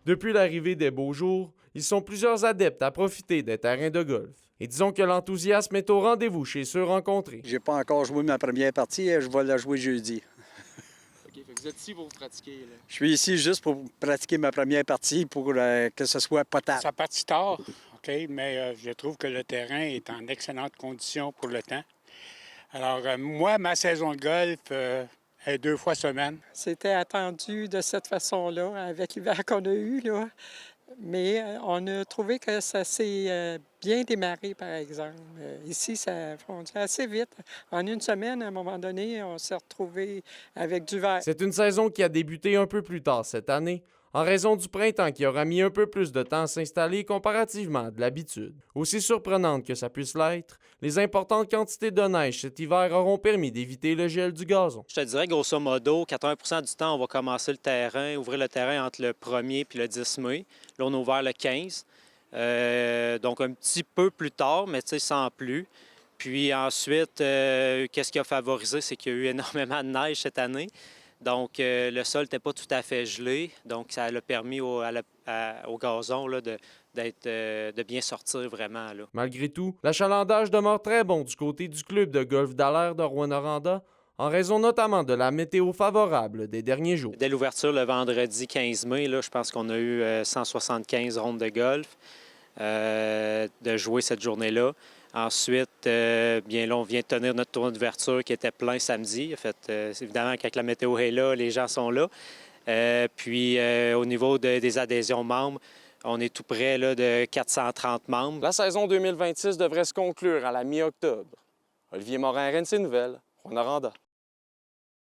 Depuis l'arrivée des beaux jours, ils sont plusieurs adeptes à profiter des terrains de golf. Et disons que l'enthousiasme est au rendez-vous chez ceux rencontrés. J'ai pas encore joué ma première partie, je vais la jouer jeudi. OK, fait que vous êtes ici pour vous pratiquer, là. Je suis ici juste pour pratiquer ma première partie pour que ce soit potable. Ça partit tard, OK, mais je trouve que le terrain est en excellente condition pour le temps. Alors, moi, ma saison de golf est 2 fois semaine. C'était attendu de cette façon-là, avec l'hiver qu'on a eu, là. Mais on a trouvé que ça s'est bien démarré, par exemple. Ici, ça a fondu assez vite. En une semaine, à un moment donné, on s'est retrouvés avec du vert. C'est une saison qui a débuté un peu plus tard cette année, en raison du printemps qui aura mis un peu plus de temps à s'installer comparativement à de l'habitude. Aussi surprenante que ça puisse l'être, les importantes quantités de neige cet hiver auront permis d'éviter le gel du gazon. Je te dirais, grosso modo, 80 du temps, on va commencer le terrain, ouvrir le terrain entre le 1er et le 10 mai. Là, on a ouvert le 15, donc un petit peu plus tard, mais tu sais, sans plus. Puis ensuite, qu'est-ce qui a favorisé, c'est qu'il y a eu énormément de neige cette année. Donc, le sol n'était pas tout à fait gelé, donc ça a permis au gazon là, de bien sortir vraiment, là. Malgré tout, l'achalandage demeure très bon du côté du club de golf d'Alaire de Rouyn-Noranda, en raison notamment de la météo favorable des derniers jours. Dès l'ouverture, le vendredi 15 mai, là, je pense qu'on a eu 175 rondes de golf de jouer cette journée-là. Ensuite, bien là, on vient de tenir notre tournoi d'ouverture qui était plein samedi. En fait, évidemment, quand la météo est là, les gens sont là. Puis, au niveau des adhésions membres, on est tout près là, de 430 membres. La saison 2026 devrait se conclure à la mi-octobre. Olivier Morin, RNC Nouvelles, Rouyn-Noranda.